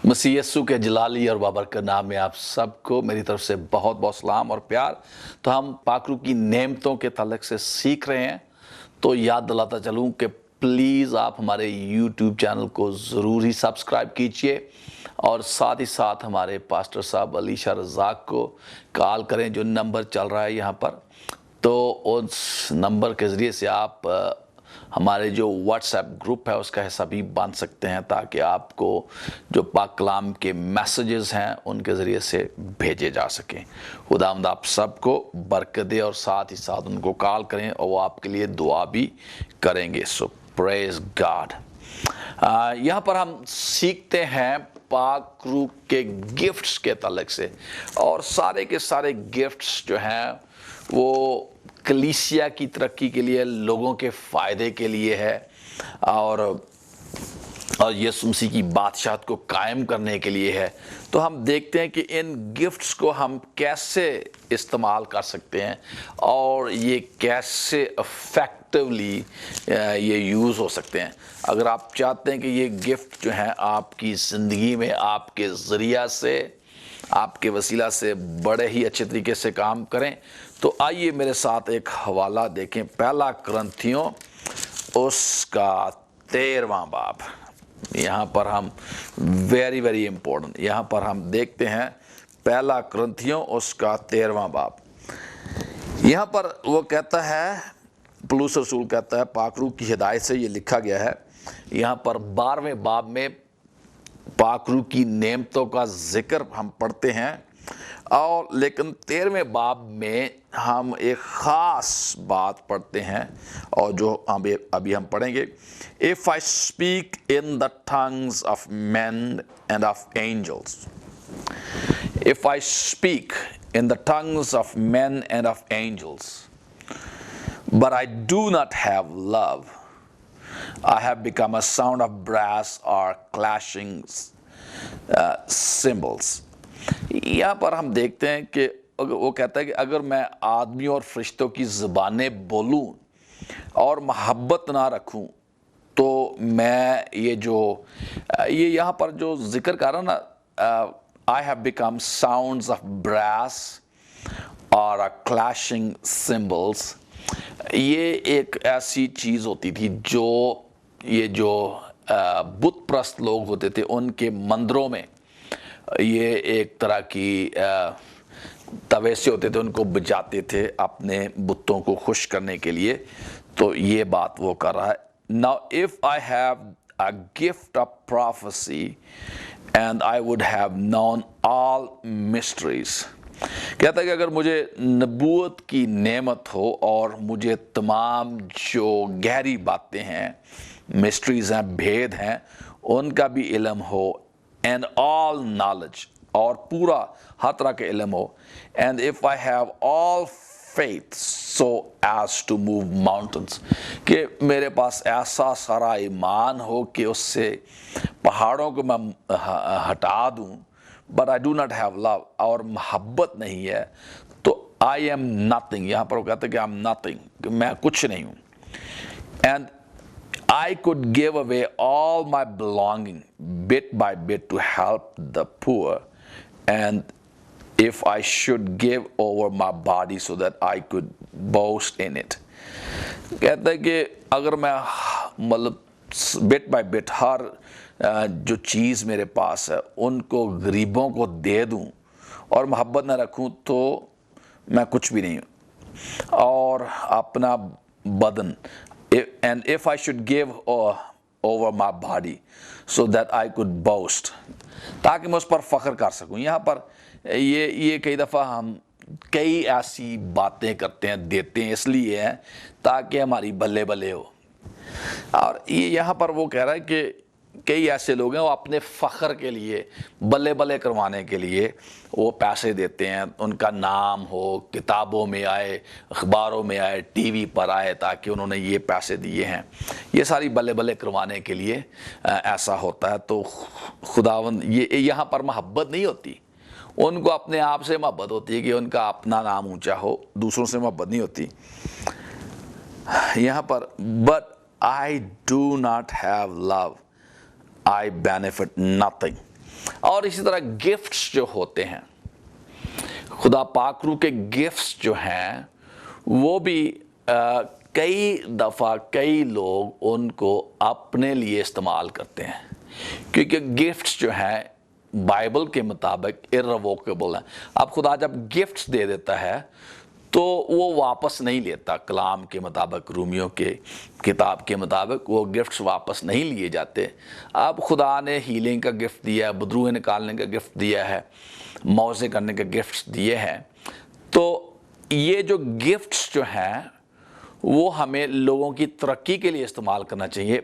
مسیح یسوع کے جلالی اور بابرکت نام میں آپ سب کو میری طرف سے بہت بہت سلام اور پیار۔ تو ہم پاک روح کی نعمتوں کے تعلق سے سیکھ رہے ہیں، تو یاد دلاتا چلوں کہ پلیز آپ ہمارے یوٹیوب چینل کو ضرور ہی سبسکرائب کیجئے، اور ساتھ ہی ساتھ ہمارے پاسٹر صاحب علی شاہ رزاق کو کال کریں، جو نمبر چل رہا ہے یہاں پر، تو اس نمبر کے ذریعے سے آپ ہمارے جو واٹس ایپ گروپ ہے اس کا حصہ بھی بن سکتے ہیں، تاکہ آپ کو جو پاک کلام کے میسیجز ہیں ان کے ذریعے سے بھیجے جا سکیں۔ خداوند آپ سب کو برکت دے، اور ساتھ ہی ساتھ ان کو کال کریں اور وہ آپ کے لیے دعا بھی کریں گے۔ سو پریز گاڈ۔ یہاں پر ہم سیکھتے ہیں پاک روح کے گفٹس کے تعلق سے، اور سارے کے سارے گفٹس جو ہیں وہ کلیسیا کی ترقی کے لیے، لوگوں کے فائدے کے لیے ہے، اور یسوع مسیح کی بادشاہت کو قائم کرنے کے لیے ہے۔ تو ہم دیکھتے ہیں کہ ان گفٹس کو ہم کیسے استعمال کر سکتے ہیں، اور یہ کیسے افیکٹولی یہ یوز ہو سکتے ہیں۔ اگر آپ چاہتے ہیں کہ یہ گفٹ جو ہیں آپ کی زندگی میں آپ کے ذریعہ سے، آپ کے وسیلہ سے بڑے ہی اچھے طریقے سے کام کریں، تو آئیے میرے ساتھ ایک حوالہ دیکھیں، پہلا کرنتھیوں اس کا 13واں باب۔ یہاں پر ہم ویری امپورٹنٹ، یہاں پر ہم دیکھتے ہیں پہلا کرنتھیوں اس کا 13واں باب۔ یہاں پر وہ کہتا ہے، پولس رسول کہتا ہے، پاک روح کی ہدایت سے یہ لکھا گیا ہے۔ یہاں پر 12ویں باب میں پاک روح کی نعمتوں کا ذکر ہم پڑھتے ہیں، اور لیکن 13ویں باب میں ہم ایک خاص بات پڑھتے ہیں، اور جو ابھی ہم پڑھیں گے۔ If I speak in the tongues of men and of angels. If I speak in the tongues of men and of angels, but I do not have love, I have become a sound of brass or clashing cymbals. یہاں پر ہم دیکھتے ہیں کہ وہ کہتا ہے کہ اگر میں آدمیوں اور فرشتوں کی زبانیں بولوں اور محبت نہ رکھوں، تو میں یہ یہاں پر جو ذکر کر رہا نا، I have become sounds of brass or clashing cymbals، یہ ایک ایسی چیز ہوتی تھی جو یہ جو بت پرست لوگ ہوتے تھے ان کے مندروں میں، یہ ایک طرح کی توے سے ہوتے تھے، ان کو بجاتے تھے اپنے بتوں کو خوش کرنے کے لیے۔ تو یہ بات وہ کر رہا ہے۔ Now if I have a gift of prophecy and I would have known all mysteries، کہتا ہے کہ اگر مجھے نبوت کی نعمت ہو اور مجھے تمام جو گہری باتیں ہیں، مسٹریز ہیں، بھید ہیں، ان کا بھی علم ہو، and all knowledge، اور پورا ہر طرح کے علم ہو، and if I have all faith so as to move mountains، کہ میرے پاس ایسا سارا ایمان ہو کہ اس سے پہاڑوں کو میں ہٹا دوں، but I do not have love، اور محبت نہیں ہے، تو I am nothing۔ یہاں پر وہ کہتے ہیں کہ I'm nothing، کہ میں کچھ نہیں ہوں۔ and I could give away all my belonging bit by bit to help the poor, and if I should give over my body so that I could boast in it۔ کہتا ہے کہ اگر میں مطلب بٹ بائی بٹ ہر جو چیز میرے پاس ہے ان کو غریبوں کو دے دوں اور محبت نہ رکھوں، تو میں کچھ بھی نہیں ہوں۔ اور اپنا بدن، and if I should give over my body so that I could boast، تاکہ میں اس پر فخر کر سکوں۔ یہاں پر یہ کئی دفعہ ہم کئی ایسی باتیں کرتے ہیں، دیتے ہیں، اس لیے ہیں تاکہ ہماری بلے بلے ہو۔ اور یہ یہاں پر وہ کہہ رہا ہے کہ کئی ایسے لوگ ہیں وہ اپنے فخر کے لیے، بلے بلے کروانے کے لیے وہ پیسے دیتے ہیں، ان کا نام ہو، کتابوں میں آئے، اخباروں میں آئے، ٹی وی پر آئے، تاکہ انہوں نے یہ پیسے دیے ہیں۔ یہ ساری بلے بلے کروانے کے لیے ایسا ہوتا ہے۔ تو خداوند یہاں پر محبت نہیں ہوتی، ان کو اپنے آپ سے محبت ہوتی ہے کہ ان کا اپنا نام اونچا ہو، دوسروں سے محبت نہیں ہوتی۔ یہاں پر but I do not have love, I benefit nothing۔ اور اسی طرح گفٹس جو ہوتے ہیں، خدا پاک روح کے گفٹس جو ہیں وہ بھی کئی دفعہ کئی لوگ ان کو اپنے لیے استعمال کرتے ہیں، کیونکہ گفٹس جو ہیں بائبل کے مطابق irrevocable ہیں۔ اب خدا جب گفٹس دے دیتا ہے تو وہ واپس نہیں لیتا، کلام کے مطابق، رومیوں کے کتاب کے مطابق وہ گفٹس واپس نہیں لیے جاتے۔ اب خدا نے ہیلنگ کا گفٹ دیا ہے، بدروہیں نکالنے کا گفٹ دیا ہے، موعظے کرنے کے گفٹس دیے ہیں، تو یہ جو گفٹس جو ہیں وہ ہمیں لوگوں کی ترقی کے لیے استعمال کرنا چاہیے،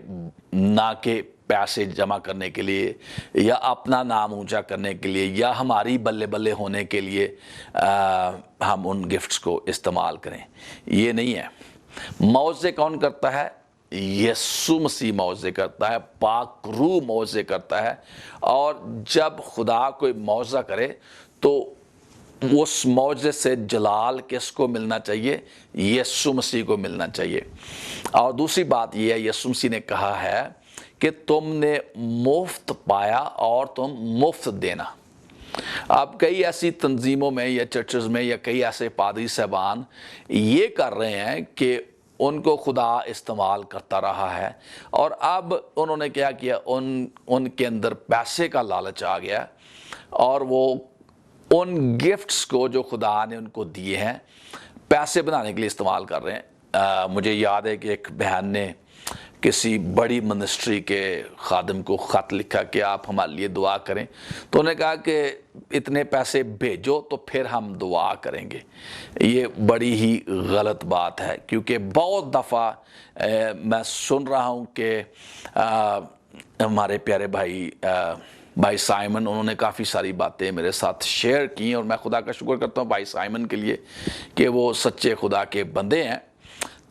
نہ کہ پیسے جمع کرنے کے لیے یا اپنا نام اونچا کرنے کے لیے یا ہماری بلے بلے ہونے کے لیے ہم ان گفٹس کو استعمال کریں۔ یہ نہیں ہے۔ موعظے کون کرتا ہے؟ یسوع مسیح موعظے کرتا ہے، پاک روح موعظے کرتا ہے، اور جب خدا کوئی موعظہ کرے تو اس موعظے سے جلال کس کو ملنا چاہیے؟ یسوع مسیح کو ملنا چاہیے۔ اور دوسری بات یہ ہے، یسوع مسیح نے کہا ہے کہ تم نے مفت پایا اور تم مفت دینا۔ اب کئی ایسی تنظیموں میں یا چرچز میں یا کئی ایسے پادری صاحبان یہ کر رہے ہیں کہ ان کو خدا استعمال کرتا رہا ہے، اور اب انہوں نے کیا کیا، ان کے اندر پیسے کا لالچ آ گیا، اور وہ ان گفٹس کو جو خدا نے ان کو دیے ہیں پیسے بنانے کے لیے استعمال کر رہے ہیں۔ مجھے یاد ہے کہ ایک بہن نے کسی بڑی منسٹری کے خادم کو خط لکھا کہ آپ ہمارے لیے دعا کریں، تو انہوں نے کہا کہ اتنے پیسے بھیجو تو پھر ہم دعا کریں گے۔ یہ بڑی ہی غلط بات ہے، کیونکہ بہت دفعہ میں سن رہا ہوں کہ ہمارے پیارے بھائی سائمن، انہوں نے کافی ساری باتیں میرے ساتھ شیئر کی، اور میں خدا کا شکر کرتا ہوں بھائی سائمن کے لیے کہ وہ سچے خدا کے بندے ہیں۔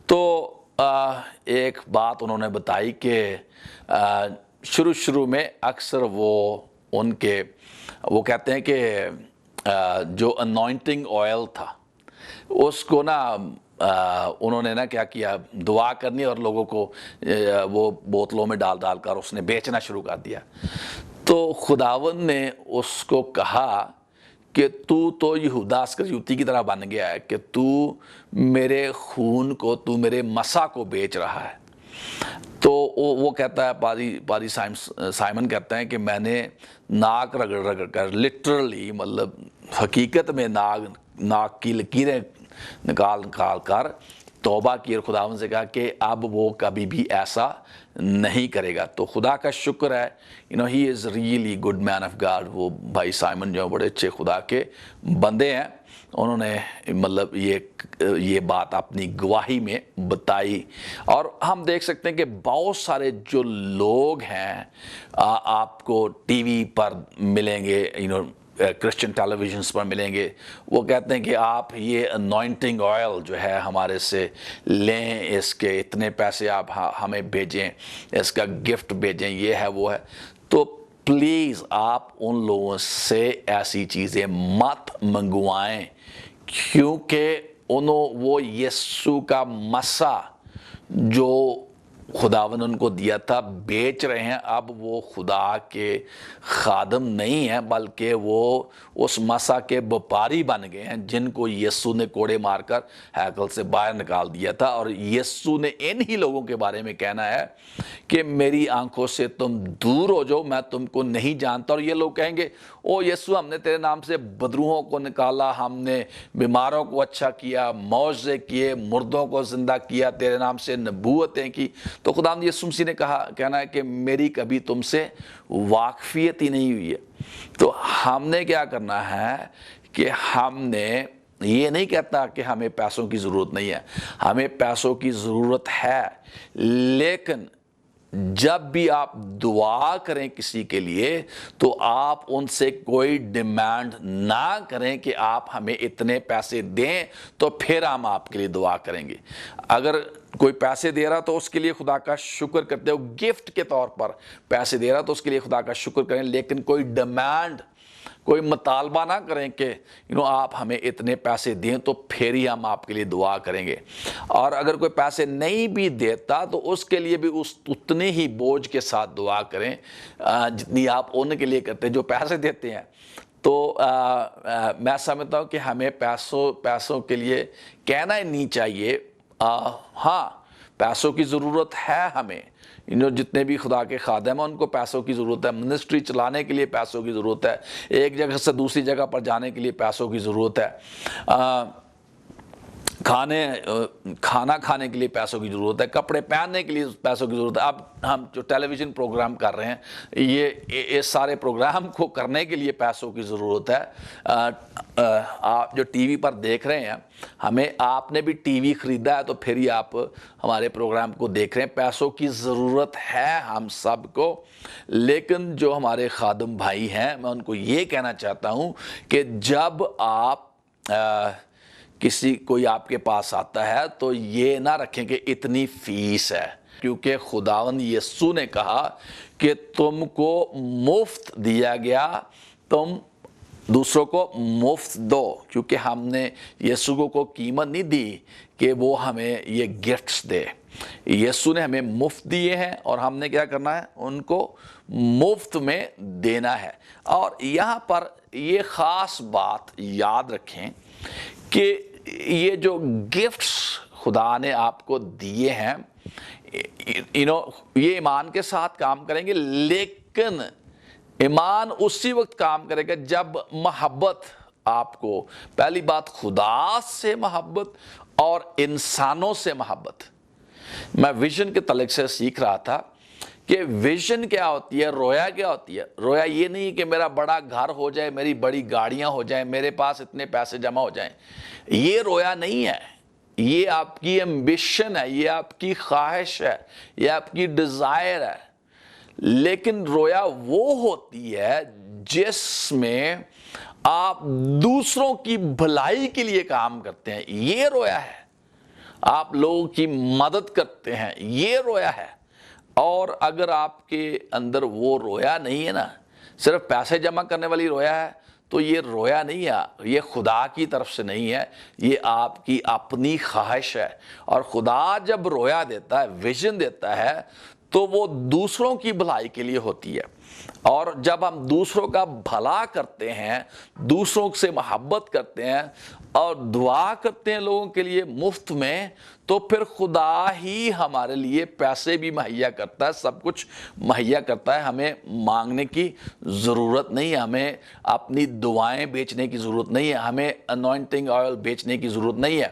تو ایک بات انہوں نے بتائی کہ شروع میں اکثر وہ کہتے ہیں کہ جو انوائنٹنگ آئل تھا اس کو نا انہوں نے نا کیا کیا، دعا کرنی اور لوگوں کو وہ بوتلوں میں ڈال کر اس نے بیچنا شروع کر دیا۔ تو خداوند نے اس کو کہا کہ تو یہودا اسکریوتی کی طرح بن گیا ہے کہ تو میرے خون کو، تو میرے مسا کو بیچ رہا ہے۔ تو وہ کہتا ہے، پادری سائمن کہتا ہے کہ میں نے ناک رگڑ کر، لٹرلی مطلب حقیقت میں ناک کی لکیریں نکال کر توبہ کی، اور خداوند سے کہا کہ اب وہ کبھی بھی ایسا نہیں کرے گا۔ تو خدا کا شکر ہے، he is really good man of God. وہ بھائی سائمن جو بڑے اچھے خدا کے بندے ہیں، انہوں نے مطلب یہ بات اپنی گواہی میں بتائی۔ اور ہم دیکھ سکتے ہیں کہ بہت سارے جو لوگ ہیں آپ کو ٹی وی پر ملیں گے، کرسچن ٹیلی ویژنس پر ملیں گے، وہ کہتے ہیں کہ آپ یہ انوائنٹنگ آئل جو ہے ہمارے سے لیں، اس کے اتنے پیسے آپ ہمیں بھیجیں، اس کا گفٹ بھیجیں، یہ ہے وہ ہے۔ تو پلیز آپ ان لوگوں سے ایسی چیزیں مت منگوائیں، کیونکہ وہ یسوع کا مسا جو خداوند ان کو دیا تھا بیچ رہے ہیں۔ اب وہ خدا کے خادم نہیں ہیں، بلکہ وہ اس مسا کے وپاری بن گئے ہیں، جن کو یسوع نے کوڑے مار کر ہیکل سے باہر نکال دیا تھا۔ اور یسوع نے انہی لوگوں کے بارے میں کہنا ہے کہ میری آنکھوں سے تم دور ہو جاؤ، میں تم کو نہیں جانتا۔ اور یہ لوگ کہیں گے، او یسوع، ہم نے تیرے نام سے بدروہوں کو نکالا، ہم نے بیماروں کو اچھا کیا، معجزے کیے، مردوں کو زندہ کیا، تیرے نام سے نبوتیں کی۔ تو خداوند یسوع مسیح نے کہنا ہے کہ میری کبھی تم سے واقفیت ہی نہیں ہوئی ہے۔ تو ہم نے کیا کرنا ہے کہ ہم نے یہ نہیں کہتا کہ ہمیں پیسوں کی ضرورت نہیں ہے، ہمیں پیسوں کی ضرورت ہے، لیکن جب بھی آپ دعا کریں کسی کے لیے تو آپ ان سے کوئی ڈیمانڈ نہ کریں کہ آپ ہمیں اتنے پیسے دیں تو پھر ہم آپ کے لیے دعا کریں گے۔ اگر کوئی پیسے دے رہا تو اس کے لیے خدا کا شکر کرتے ہو، گفٹ کے طور پر پیسے دے رہا تو اس کے لیے خدا کا شکر کریں، لیکن کوئی ڈیمانڈ، کوئی مطالبہ نہ کریں کہ آپ ہمیں اتنے پیسے دیں تو پھر ہی ہم آپ کے لیے دعا کریں گے۔ اور اگر کوئی پیسے نہیں بھی دیتا تو اس کے لیے بھی اتنے ہی بوجھ کے ساتھ دعا کریں جتنی آپ ان کے لیے کرتے ہیں جو پیسے دیتے ہیں۔ تو میں سمجھتا ہوں کہ ہمیں پیسوں کے لیے کہنا ہی نہیں چاہیے۔ ہاں پیسوں کی ضرورت ہے ہمیں، جتنے بھی خدا کے خادم ہیں ان کو پیسوں کی ضرورت ہے، منسٹری چلانے کے لیے پیسوں کی ضرورت ہے، ایک جگہ سے دوسری جگہ پر جانے کے لیے پیسوں کی ضرورت ہے، کھانا کھانے کے لیے پیسوں کی ضرورت ہے، کپڑے پہننے کے لیے پیسوں کی ضرورت ہے۔ اب ہم جو ٹیلی ویژن پروگرام کر رہے ہیں، یہ سارے پروگرام کو کرنے کے لیے پیسوں کی ضرورت ہے۔ آپ جو ٹی وی پر دیکھ رہے ہیں، آپ نے بھی ٹی وی خریدا ہے تو پھر ہی آپ ہمارے پروگرام کو دیکھ رہے ہیں۔ پیسوں کی ضرورت ہے ہم سب کو، لیکن جو ہمارے خادم بھائی ہیں میں ان کو یہ کہنا چاہتا ہوں کہ جب آپ کوئی آپ کے پاس آتا ہے تو یہ نہ رکھیں کہ اتنی فیس ہے، کیونکہ خداوند یسوع نے کہا کہ تم کو مفت دیا گیا، تم دوسروں کو مفت دو، کیونکہ ہم نے یسوع کو قیمت نہیں دی کہ وہ ہمیں یہ گفٹس دے۔ یسوع نے ہمیں مفت دیے ہیں اور ہم نے کیا کرنا ہے؟ ان کو مفت میں دینا ہے۔ اور یہاں پر یہ خاص بات یاد رکھیں کہ یہ جو گفٹس خدا نے آپ کو دیے ہیں، یہ ایمان کے ساتھ کام کریں گے، لیکن ایمان اسی وقت کام کرے گا جب محبت آپ کو، پہلی بات خدا سے محبت اور انسانوں سے محبت۔ میں ویژن کے تعلق سے سیکھ رہا تھا کہ ویژن کیا ہوتی ہے، رویا کیا ہوتی ہے۔ رویا یہ نہیں کہ میرا بڑا گھر ہو جائے، میری بڑی گاڑیاں ہو جائیں، میرے پاس اتنے پیسے جمع ہو جائیں، یہ رویا نہیں ہے۔ یہ آپ کی ایمبیشن ہے، یہ آپ کی خواہش ہے، یہ آپ کی ڈیزائر ہے۔ لیکن رویا وہ ہوتی ہے جس میں آپ دوسروں کی بھلائی کے لیے کام کرتے ہیں، یہ رویا ہے۔ آپ لوگوں کی مدد کرتے ہیں، یہ رویا ہے۔ اور اگر آپ کے اندر وہ رویا نہیں ہے نا، صرف پیسے جمع کرنے والی رویا ہے، تو یہ رویا نہیں ہے، یہ خدا کی طرف سے نہیں ہے، یہ آپ کی اپنی خواہش ہے۔ اور خدا جب رویا دیتا ہے، ویژن دیتا ہے، تو وہ دوسروں کی بھلائی کے لیے ہوتی ہے۔ اور جب ہم دوسروں کا بھلا کرتے ہیں، دوسروں سے محبت کرتے ہیں اور دعا کرتے ہیں لوگوں کے لیے مفت میں، تو پھر خدا ہی ہمارے لیے پیسے بھی مہیا کرتا ہے، سب کچھ مہیا کرتا ہے۔ ہمیں مانگنے کی ضرورت نہیں ہے، ہمیں اپنی دعائیں بیچنے کی ضرورت نہیں ہے، ہمیں انوائنٹنگ آئل بیچنے کی ضرورت نہیں ہے،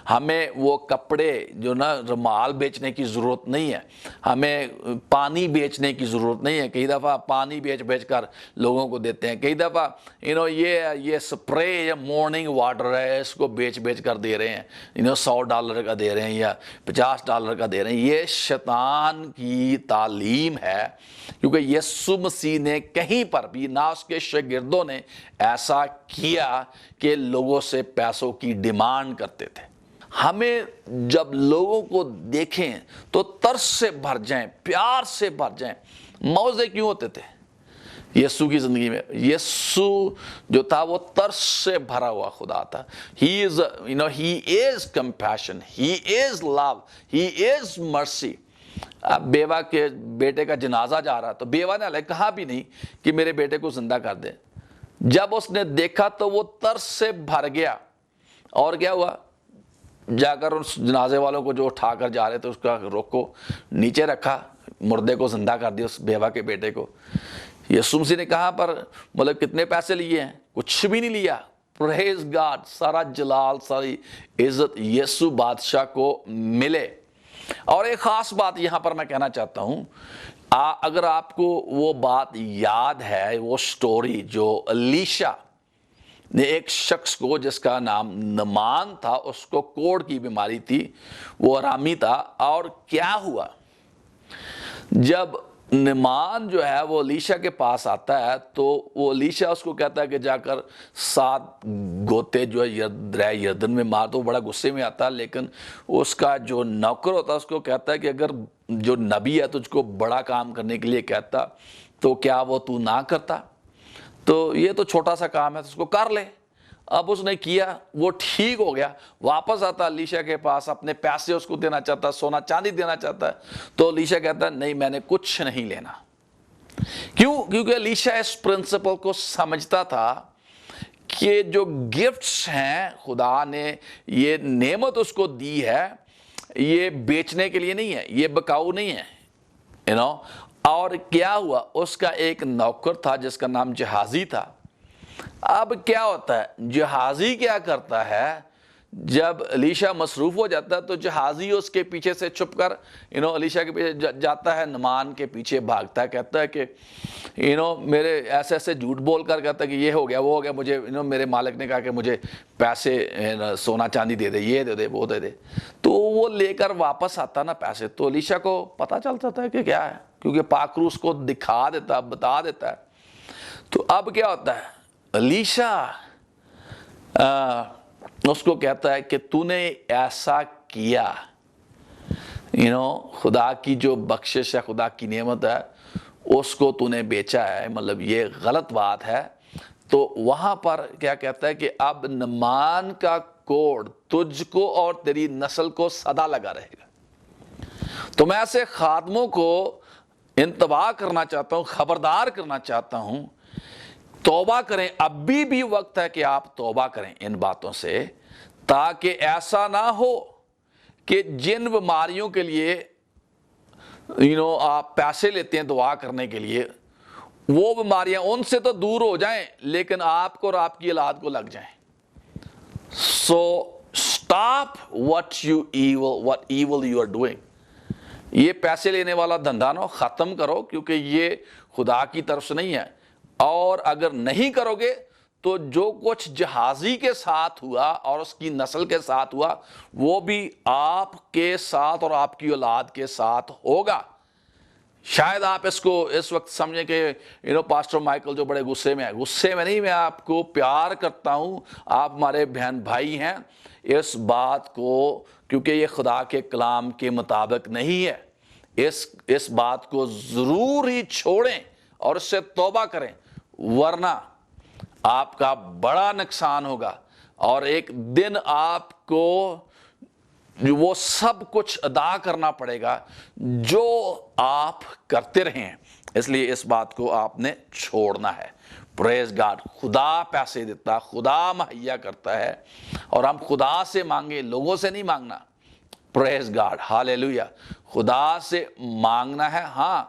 ہمیں وہ کپڑے جو نا رومال بیچنے کی ضرورت نہیں ہے، ہمیں پانی بیچنے کی ضرورت نہیں ہے۔ کئی دفعہ پانی بیچ کر لوگوں کو دیتے ہیں، کئی دفعہ یہ سپرے یا مارننگ واٹر ہے، اس کو بیچ کر دے رہے ہیں، $100 کا دے رہے ہیں یا $50 کا دے رہے ہیں۔ یہ شیطان کی تعلیم ہے، کیونکہ یسوع مسیح نے کہیں پر بھی نہ اس کے شاگردوں نے ایسا کیا کہ لوگوں سے پیسوں کی ڈیمانڈ کرتے تھے۔ ہمیں جب لوگوں کو دیکھیں تو ترس سے بھر جائیں، پیار سے بھر جائیں۔ موعظے کیوں ہوتے تھے یسوع کی زندگی میں؟ یسوع جو تھا وہ ترس سے بھرا ہوا خدا تھا۔ He is compassion, he is love, he is mercy۔ اب بیوہ کے بیٹے کا جنازہ جا رہا تو بیوہ نے کہا بھی نہیں کہ میرے بیٹے کو زندہ کر دیں۔ جب اس نے دیکھا تو وہ ترس سے بھر گیا، اور کیا ہوا؟ جا کر اس جنازے والوں کو جو اٹھا کر جا رہے تھے اس کا رخ کو نیچے رکھا، مردے کو زندہ کر دیا، اس بیوہ کے بیٹے کو۔ یسوع مسیح نے کہا پر کتنے پیسے لیے ہیں؟ کچھ بھی نہیں لیا۔ پریز گاڈ، سارا جلال، ساری عزت یسوع بادشاہ کو ملے۔ اور ایک خاص بات یہاں پر میں کہنا چاہتا ہوں، اگر آپ کو وہ بات یاد ہے، وہ سٹوری جو الیشا نے ایک شخص کو جس کا نام نعمان تھا، اس کو کوڑ کی بیماری تھی، وہ آرامی تھا، اور کیا ہوا؟ جب نعمان جو ہے وہ الیشا کے پاس آتا ہے تو وہ الیشا اس کو کہتا ہے کہ جا کر 7 گوتے جو ہے دریا یردن میں مار. تو بڑا غصے میں آتا ہے, لیکن اس کا جو نوکر ہوتا ہے اس کو کہتا ہے کہ اگر جو نبی ہے تجھ کو بڑا کام کرنے کے لیے کہتا تو کیا وہ تو نہ کرتا, تو یہ تو چھوٹا سا کام ہے تو اس کو کر لے. اب اس نے کیا, وہ ٹھیک ہو گیا, واپس آتا الیشا کے پاس, اپنے پیسے اس کو دینا چاہتا, سونا چاندی دینا چاہتا ہے. تو الیشا کہتا ہے نہیں, میں نے کچھ نہیں لینا. کیوں؟ کیونکہ الیشا اس پرنسپل کو سمجھتا تھا کہ جو گفٹس ہیں خدا نے یہ نعمت اس کو دی ہے, یہ بیچنے کے لیے نہیں ہے, یہ بکاؤ نہیں ہے, اور کیا ہوا, اس کا ایک نوکر تھا جس کا نام جہازی تھا. اب کیا ہوتا ہے, جہازی کیا کرتا ہے, جب الیشا مصروف ہو جاتا ہے تو جہازی اس کے پیچھے سے چھپ کر الیشا کے پیچھے جاتا ہے, نعمان کے پیچھے بھاگتا ہے, کہتا ہے کہ میرے ایسے ایسے جھوٹ بول کر کہتا ہے کہ یہ ہو گیا وہ ہو گیا, مجھے میرے مالک نے کہا کہ مجھے پیسے سونا چاندی دے دے, یہ دے دے وہ دے دے. تو وہ لے کر واپس آتا نا پیسے, تو الیشا کو پتہ چل جاتا ہے کہ کیا ہے, کیونکہ پاک روح اس کو دکھا دیتا, بتا دیتا ہے. تو اب کیا ہوتا ہے, الیشا اس کو کہتا ہے کہ تو نے ایسا کیا, خدا کی جو بخشش ہے, خدا کی نعمت ہے, اس کو تو نے بیچا ہے, مطلب یہ غلط بات ہے. تو وہاں پر کیا کہتا ہے کہ اب نعمان کا کوڑ تجھ کو اور تیری نسل کو سدا لگا رہے گا. تو میں ایسے خادموں کو انتباہ کرنا چاہتا ہوں, خبردار کرنا چاہتا ہوں, توبہ کریں, ابھی بھی وقت ہے کہ آپ توبہ کریں ان باتوں سے, تاکہ ایسا نہ ہو کہ جن بیماریوں کے لیے آپ پیسے لیتے ہیں دعا کرنے کے لیے, وہ بیماریاں ان سے تو دور ہو جائیں لیکن آپ کو اور آپ کی اولاد کو لگ جائیں. سو stop what evil you are doing. یہ پیسے لینے والا دھندا نہ ختم کرو, کیونکہ یہ خدا کی طرف سے نہیں ہے. اور اگر نہیں کرو گے تو جو کچھ جہازی کے ساتھ ہوا اور اس کی نسل کے ساتھ ہوا, وہ بھی آپ کے ساتھ اور آپ کی اولاد کے ساتھ ہوگا. شاید آپ اس کو اس وقت سمجھیں کہ پاسٹر مائیکل جو بڑے غصے میں ہے. غصے میں نہیں, میں آپ کو پیار کرتا ہوں, آپ ہمارے بہن بھائی ہیں. اس بات کو, کیونکہ یہ خدا کے کلام کے مطابق نہیں ہے, اس بات کو ضرور ہی چھوڑیں اور اس سے توبہ کریں, ورنہ آپ کا بڑا نقصان ہوگا اور ایک دن آپ کو وہ سب کچھ ادا کرنا پڑے گا جو آپ کرتے رہے ہیں. اس لیے اس بات کو آپ نے چھوڑنا ہے. پریز گاڈ. خدا پیسے دیتا, خدا مہیا کرتا ہے, اور ہم خدا سے مانگے, لوگوں سے نہیں مانگنا. پریز گاڈ, ہاللیلویا. خدا سے مانگنا ہے. ہاں,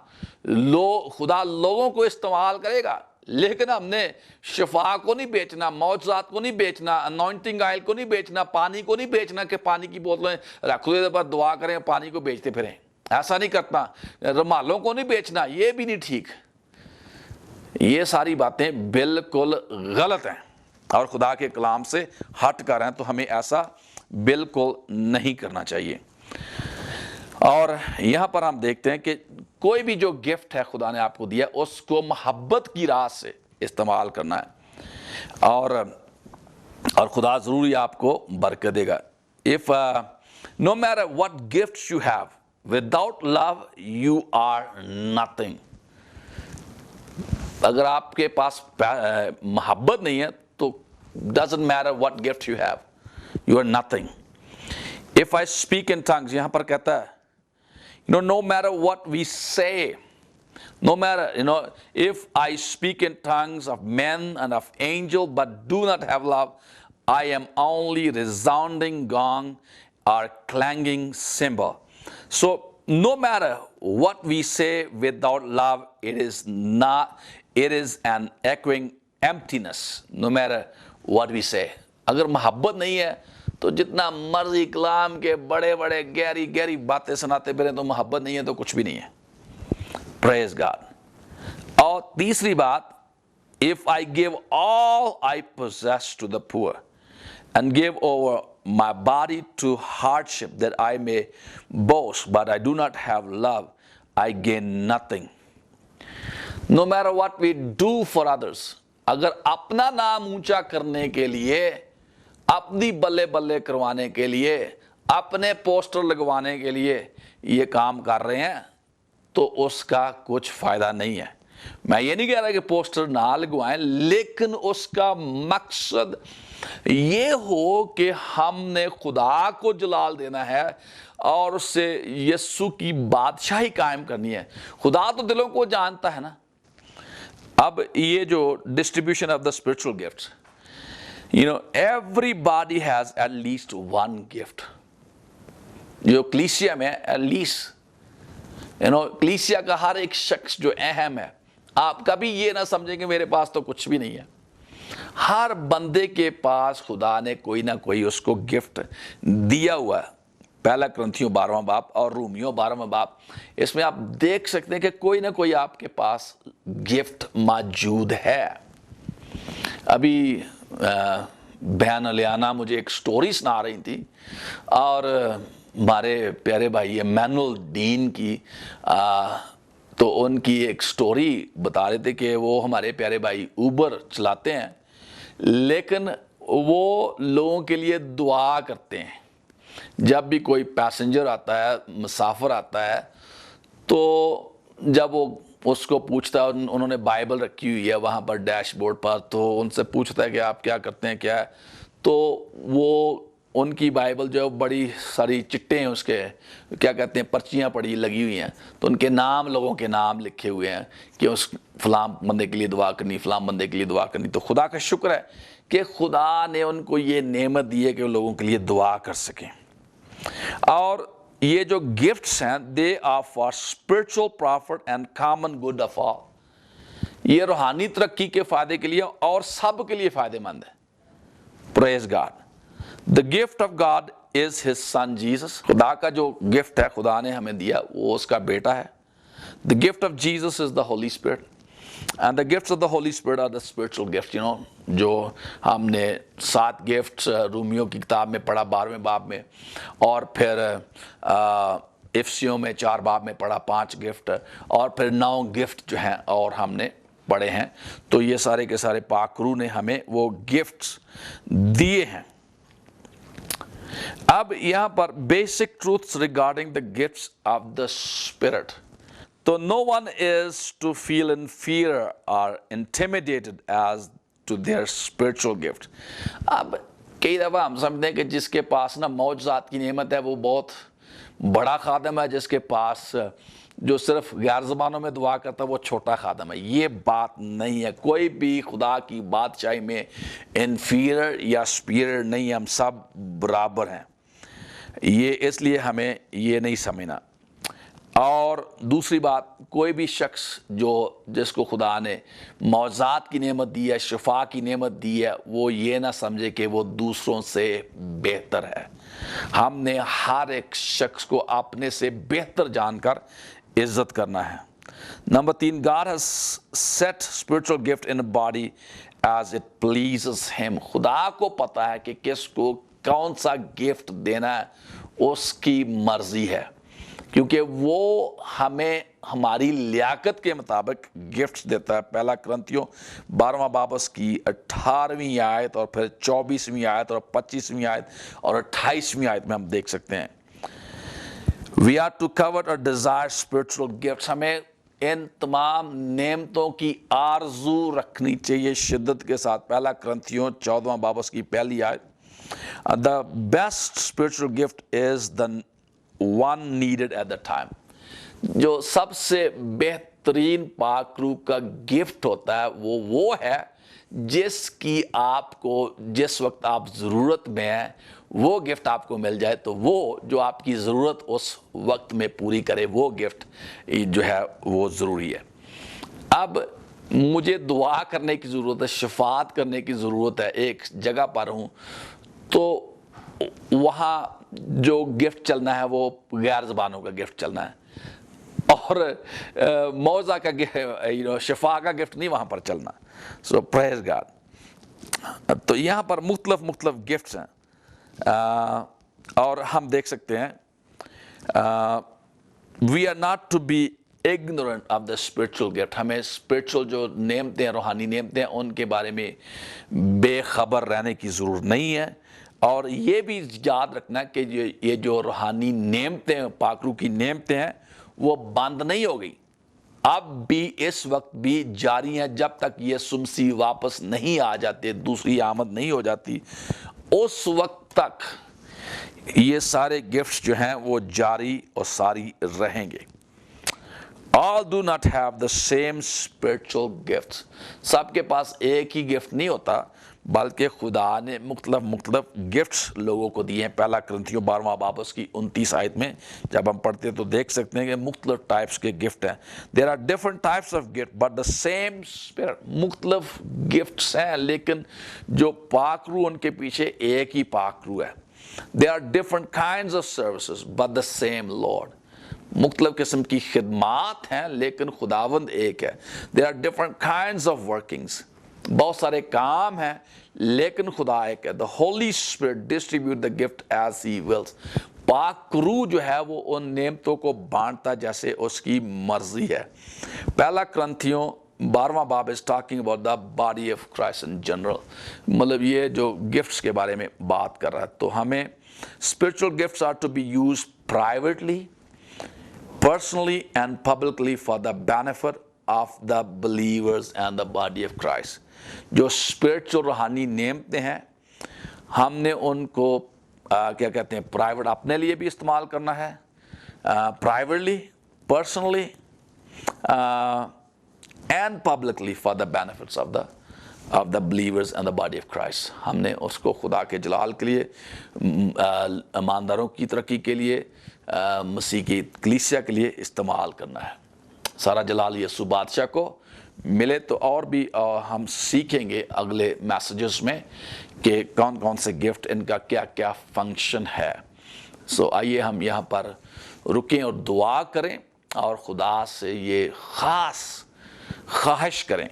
خدا لوگوں کو استعمال کرے گا, لیکن ہم نے شفا کو نہیں بیچنا, معجزات کو نہیں بیچنا, انوائنٹنگ آئل کو نہیں بیچنا, پانی کو نہیں بیچنا کہ پانی کی بوتلیں رکھ دے پر دعا کریں پانی کو بیچتے پھریں. ایسا نہیں کرتا. رومالوں کو نہیں بیچنا, یہ بھی نہیں ٹھیک. یہ ساری باتیں بالکل غلط ہیں اور خدا کے کلام سے ہٹ کر ہیں, تو ہمیں ایسا بالکل نہیں کرنا چاہیے. اور یہاں پر ہم دیکھتے ہیں کہ کوئی بھی جو گفٹ ہے خدا نے آپ کو دیا, اس کو محبت کی راہ سے استعمال کرنا ہے, اور خدا ضرور ہی آپ کو برکت دے گا. If no matter what gifts you have, without love you are nothing. اگر آپ کے پاس محبت نہیں ہے تو doesn't matter what gift you have, you are nothing. If I speak in tongues, یہاں پر کہتا ہے no matter what we say, no matter, if I speak in tongues of men and of angels but do not have love, I am only resounding gong or clanging cymbal. So no matter what we say without love, it is an echoing emptiness. No matter what we say. اگر محبت نہیں ہے تو جتنا مرضی کلام کے بڑے بڑے گہری باتیں سناتے پھریں, تو محبت نہیں ہے تو کچھ بھی نہیں ہے. Praise God. اور تیسری بات, if I give all I possess to the poor and give over my body to hardship that I may boast, but I do not have love, I gain nothing. No matter what we do for others, اگر اپنا نام اونچا کرنے کے لیے، اپنی بلے بلے کروانے کے لیے، اپنے پوسٹر لگوانے کے لیے یہ کام کر رہے ہیں تو اس کا کچھ فائدہ نہیں ہے۔ میں یہ نہیں کہہ رہا کہ پوسٹر نہ لگوائیں، لیکن اس کا مقصد یہ ہو کہ ہم نے خدا کو جلال دینا ہے اور اس سے یسوع کی بادشاہی قائم کرنی ہے۔ خدا تو دلوں کو جانتا ہے نا۔ اب یہ جو distribution of the spiritual gifts, everybody has at least one gift. جو کلیسیا میں at least کلیسیا کا ہر ایک شخص جو اہم ہے، آپ کبھی یہ نہ سمجھیں کہ میرے پاس تو کچھ بھی نہیں ہے۔ ہر بندے کے پاس خدا نے کوئی نہ کوئی اس کو گفٹ دیا ہوا ہے۔ پہلا کرنتھیوں 12واں باب اور رومیوں 12واں باب، اس میں آپ دیکھ سکتے ہیں کہ کوئی نہ کوئی آپ کے پاس گفٹ موجود ہے۔ ابھی بہن الیانا مجھے ایک سٹوری سنا رہی تھی، اور ہمارے پیارے بھائی ایمینول ڈین کی تو ان کی ایک سٹوری بتا رہے تھے کہ وہ ہمارے پیارے بھائی اوبر چلاتے ہیں، لیکن وہ لوگوں کے لیے دعا کرتے ہیں۔ جب بھی کوئی پیسنجر آتا ہے، مسافر آتا ہے، تو جب وہ اس کو پوچھتا ہے، انہوں نے بائبل رکھی ہوئی ہے وہاں پر ڈیش بورڈ پر، تو ان سے پوچھتا ہے کہ آپ کیا کرتے ہیں، کیا ہے، تو وہ ان کی بائبل جو ہے بڑی ساری چٹیں ہیں، اس کے کیا کہتے ہیں، پرچیاں پڑی لگی ہوئی ہیں، تو ان کے نام، لوگوں کے نام لکھے ہوئے ہیں کہ اس فلاں بندے کے لیے دعا کرنی، فلاں بندے کے لیے دعا کرنی۔ تو خدا کا شکر ہے کہ خدا نے ان کو یہ نعمت دی ہے کہ وہ لوگوں کے لیے دعا کر سکیں۔ اور یہ جو گفٹس ہیں، they are for spiritual profit and common good of all, یہ روحانی ترقی کے فائدے کے لیے اور سب کے لیے فائدے مند ہے۔ پریز God. The gift of God is his son Jesus. خدا کا جو گفٹ ہے خدا نے ہمیں دیا وہ اس کا بیٹا ہے۔ The gift of Jesus is the Holy Spirit. And the gifts of the Holy Spirit are the spiritual gifts, جو ہم نے 7 گفٹس رومیوں کی کتاب میں پڑھا 12ویں باب میں، اور پھر افسیوں میں 4 باب میں پڑھا 5 گفٹ، اور پھر 9 گفٹ جو ہیں اور ہم نے پڑھے ہیں۔ تو یہ سارے کے سارے پاک روح نے ہمیں وہ گفٹس دیے ہیں۔ اب یہاں پر basic truths regarding the gifts of the spirit. تو no one is to feel inferior or intimidated as to their spiritual gift۔ اب کئی دفعہ ہم سمجھتے ہیں کہ جس کے پاس نا معجزات کی نعمت ہے وہ بہت بڑا خادم ہے، جس کے پاس جو صرف غیر زبانوں میں دعا کرتا ہے وہ چھوٹا خادم ہے۔ یہ بات نہیں ہے، کوئی بھی خدا کی بادشاہی میں انفیریئر یا سپیریئر نہیں ہے، ہم سب برابر ہیں۔ یہ اس لیے ہمیں یہ نہیں سمجھنا۔ اور دوسری بات، کوئی بھی شخص جس کو خدا نے معجزات کی نعمت دی ہے، شفا کی نعمت دی ہے، وہ یہ نہ سمجھے کہ وہ دوسروں سے بہتر ہے۔ ہم نے ہر ایک شخص کو اپنے سے بہتر جان کر عزت کرنا ہے۔ Number 3، God has set spiritual gift in a body as it pleases him۔ خدا کو پتا ہے کہ کس کو کون سا گفٹ دینا ہے، اس کی مرضی ہے، کیونکہ وہ ہمیں ہماری لیاقت کے مطابق گفٹس دیتا ہے۔ پہلا کرنتھیوں 12واں باب اس کی 18ویں آیت اور پھر 24ویں آیت اور 25ویں آیت اور 28ویں آیت میں ہم دیکھ سکتے ہیں۔ We are to covet or desire spiritual gifts۔ ہمیں ان تمام نعمتوں کی آرزو رکھنی چاہیے شدت کے ساتھ۔ پہلا کرنتھیوں 14واں باب اس کی پہلی آیت۔ The best spiritual gift is the one needed at the time۔ جو سب سے بہترین پاک روح کا گفٹ ہوتا ہے وہ ہے جس کی آپ کو جس وقت آپ ضرورت میں ہیں وہ گفٹ آپ کو مل جائے، تو وہ جو آپ کی ضرورت اس وقت میں پوری کرے، وہ گفٹ جو ہے وہ ضروری ہے۔ اب مجھے دعا کرنے کی ضرورت ہے، شفاعت کرنے کی ضرورت ہے، ایک جگہ پر ہوں تو وہاں جو گفٹ چلنا ہے وہ غیر زبانوں کا گفٹ چلنا ہے، اور معجزہ کا شفا کا گفٹ نہیں وہاں پر چلنا۔ سو پریز گاڈ۔ تو یہاں پر مختلف گفٹس ہیں، اور ہم دیکھ سکتے ہیں we are not to be ignorant of the spiritual gift. ہمیں spiritual جو نعمتیں روحانی نعمتیں ان کے بارے میں بے خبر رہنے کی ضرورت نہیں ہے. اور یہ بھی یاد رکھنا کہ یہ جو روحانی نعمتیں پاک روح کی نعمتیں ہیں وہ بند نہیں ہو گئی, اب بھی اس وقت بھی جاری ہیں جب تک یسوع مسیح واپس نہیں آ جاتے, دوسری آمد نہیں ہو جاتی, اس وقت تک یہ سارے گفٹس جو ہیں وہ جاری اور ساری رہیں گے. All do not have the same spiritual gifts. سب کے پاس ایک ہی گفٹ نہیں ہوتا, بلکہ خدا نے مختلف گفٹس لوگوں کو دیے ہیں. پہلا کرنتھیوں 12واں باب اس کی 29 آیت میں جب ہم پڑھتے ہیں تو دیکھ سکتے ہیں کہ مختلف ٹائپس کے گفٹ ہیں. There are different types of gifts but the same spirit. مختلف گفٹس ہیں لیکن جو پاک روح ان کے پیچھے ایک ہی پاک روح ہے. There are different kinds of services but the same Lord. مختلف قسم کی خدمات ہیں لیکن خداوند ایک ہے. There are different kinds of workings. بہت سارے کام ہیں لیکن خدا ایک ہے. The Holy Spirit distribute the gift as He wills. پاک روح جو ہے وہ ان نعمتوں کو بانٹتا جیسے اس کی مرضی ہے. پہلا کرنتھیوں 12واں باب is talking about the body of Christ in general. مطلب یہ جو گفٹس کے بارے میں بات کر رہا ہے. تو ہمیں spiritual gifts are to be used privately, personally and publicly for the benefit of the believers and the body of Christ. جو spiritual روحانی نعمتیں ہیں ہم نے ان کو کیا کہتے ہیں پرائیویٹ اپنے لیے بھی استعمال کرنا ہے, privately, personally and publicly for the benefits of the believers and the body of Christ. ہم نے اس کو خدا کے جلال کے لیے, ایمانداروں کی ترقی کے لیے, مسیح کی کلیسیا کے لیے استعمال کرنا ہے. سارا جلال یسوع بادشاہ کو ملے. تو اور بھی ہم سیکھیں گے اگلے میسیجز میں کہ کون کون سے گفٹ, ان کا کیا کیا فنکشن ہے. سو آئیے ہم یہاں پر رکیں اور دعا کریں اور خدا سے یہ خاص خواہش کریں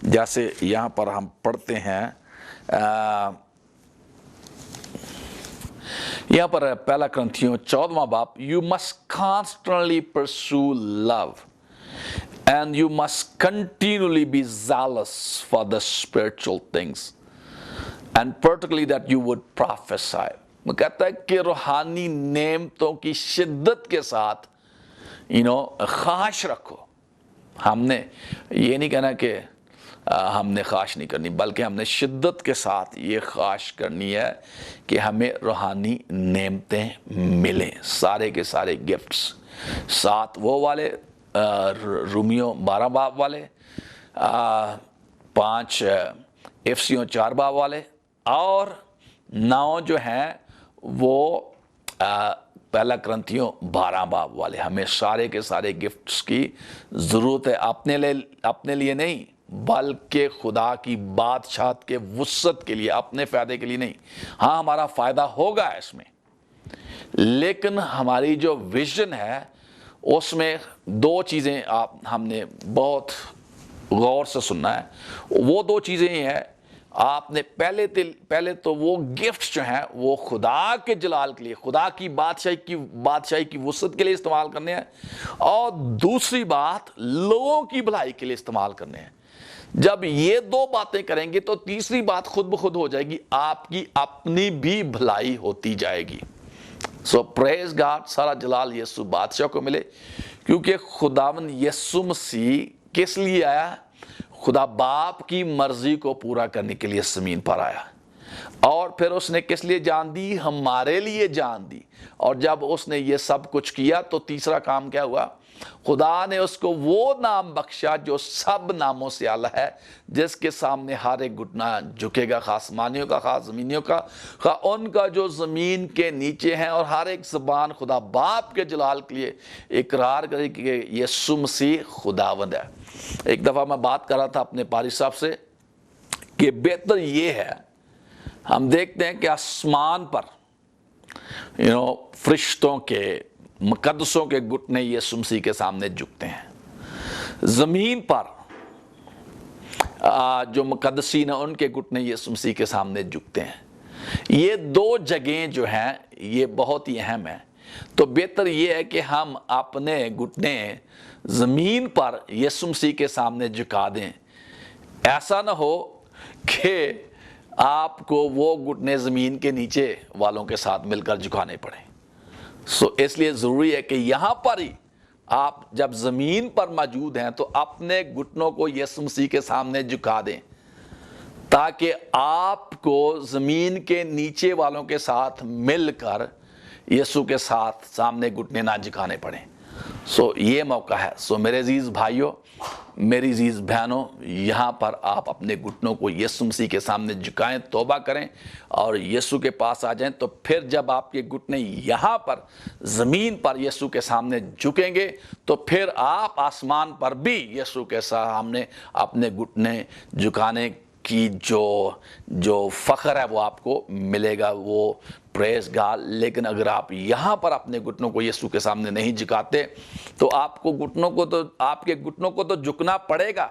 جیسے یہاں پر ہم پڑھتے ہیں. یہاں پر پہلا کرنتھیوں 14واں باب, you must constantly pursue love and you must continually be zealous for the spiritual things and particularly that you would prophesy. وہ کہتا ہے کہ روحانی نعمتوں کی شدت کے ساتھ خواہش رکھو. ہم نے یہ نہیں کہنا کہ ہم نے خواہش نہیں کرنی, بلکہ ہم نے شدت کے ساتھ یہ خواہش کرنی ہے کہ ہمیں روحانی نعمتیں ملیں, سارے کے سارے گفٹس. 7 وہ والے, رومیوں 12 باب والے, 5 افسیوں 4 باب والے, اور 9 جو ہیں وہ پہلا کرنتھیوں 12 باب والے. ہمیں سارے کے سارے گفٹس کی ضرورت ہے, اپنے لیے نہیں بلکہ خدا کی بادشاہت کے وسعت کے لیے, اپنے فائدے کے لیے نہیں. ہاں ہمارا فائدہ ہوگا اس میں, لیکن ہماری جو ویژن ہے اس میں 2 چیزیں ہم نے بہت غور سے سننا ہے. وہ 2 چیزیں یہ ہیں, آپ نے پہلے تو وہ گفٹس جو ہیں وہ خدا کے جلال کے لیے, خدا کی بادشاہی کی وسعت کے لیے استعمال کرنے ہیں, اور دوسری بات لوگوں کی بھلائی کے لیے استعمال کرنے ہیں. جب یہ 2 باتیں کریں گے تو تیسری بات خود بخود ہو جائے گی, آپ کی اپنی بھی بھلائی ہوتی جائے گی. سو پریز گاڈ, سارا جلال یسوع بادشاہ کو ملے, کیونکہ خداوند یسوع مسیح کس لیے آیا؟ خدا باپ کی مرضی کو پورا کرنے کے لیے زمین پر آیا, اور پھر اس نے کس لیے جان دی؟ ہمارے لیے جان دی. اور جب اس نے یہ سب کچھ کیا تو تیسرا کام کیا ہوا؟ خدا نے اس کو وہ نام بخشا جو سب ناموں سے اعلیٰ ہے, جس کے سامنے ہر ایک گھٹنا جھکے گا, خاص آسمانیوں کا, خاص زمینیوں کا, ان کا جو زمین کے نیچے ہیں, اور ہر ایک زبان خدا باپ کے جلال کے لیے اقرار کرے کہ یسوع مسیح خداوند ہے. ایک دفعہ میں بات کر رہا تھا اپنے پاری صاحب سے کہ بہتر یہ ہے, ہم دیکھتے ہیں کہ آسمان پر فرشتوں کے, مقدسوں کے گھٹنے یسوع مسیح کے سامنے جھکتے ہیں. زمین پر جو مقدسین ہیں ان کے گھٹنے یسوع مسیح کے سامنے جھکتے ہیں. یہ 2 جگہیں جو ہیں یہ بہت ہی اہم ہیں. تو بہتر یہ ہے کہ ہم اپنے گھٹنے زمین پر یسوع مسیح کے سامنے جھکا دیں. ایسا نہ ہو کہ آپ کو وہ گھٹنے زمین کے نیچے والوں کے ساتھ مل کر جھکانے پڑیں. اس لیے ضروری ہے کہ یہاں پر ہی آپ جب زمین پر موجود ہیں تو اپنے گھٹنوں کو یسوع مسیح کے سامنے جھکا دیں تاکہ آپ کو زمین کے نیچے والوں کے ساتھ مل کر یسوع کے ساتھ سامنے گھٹنے نہ جھکانے پڑیں. یہ موقع ہے. میرے عزیز بھائیوں، میری عزیز بہنوں، یہاں پر آپ اپنے گھٹنوں کو یسوع مسیح کے سامنے جھکائیں، توبہ کریں اور یسوع کے پاس آ جائیں. تو پھر جب آپ کے گھٹنے یہاں پر زمین پر یسوع کے سامنے جھکیں گے تو پھر آپ آسمان پر بھی یسوع کے سامنے اپنے گھٹنے جھکانے کی جو فخر ہے وہ آپ کو ملے گا. وہ پریز گاڈ. لیکن اگر آپ یہاں پر اپنے گھٹنوں کو یسوع کے سامنے نہیں جھکاتے تو آپ کے گھٹنوں کو تو جھکنا پڑے گا،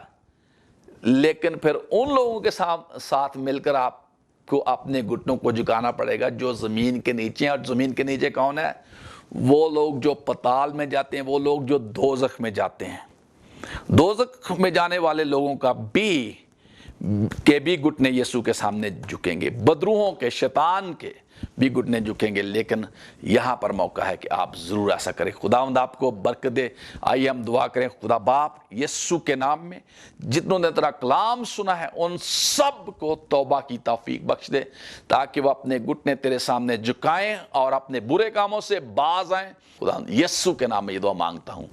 لیکن پھر ان لوگوں کے ساتھ مل کر آپ کو اپنے گھٹنوں کو جھکانا پڑے گا جو زمین کے نیچے ہیں. اور زمین کے نیچے کون ہے؟ وہ لوگ جو پتال میں جاتے ہیں، وہ لوگ جو دوزخ میں جاتے ہیں. دوزخ میں جانے والے لوگوں کے بھی گھٹنے یسوع کے سامنے جھکیں گے، بدروحوں کے، شیطان کے بھی گھٹنے جھکیں گے. لیکن یہاں پر موقع ہے کہ آپ ضرور ایسا کریں. خداوند آپ کو برکت دے. آئیے ہم دعا کریں. خدا باپ، یسوع کے نام میں جتنوں نے تیرا کلام سنا ہے ان سب کو توبہ کی توفیق بخش دے تاکہ وہ اپنے گھٹنے تیرے سامنے جھکائیں اور اپنے برے کاموں سے باز آئیں. خداوند یسوع کے نام میں یہ دعا مانگتا ہوں.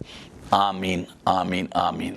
آمین آمین آمین.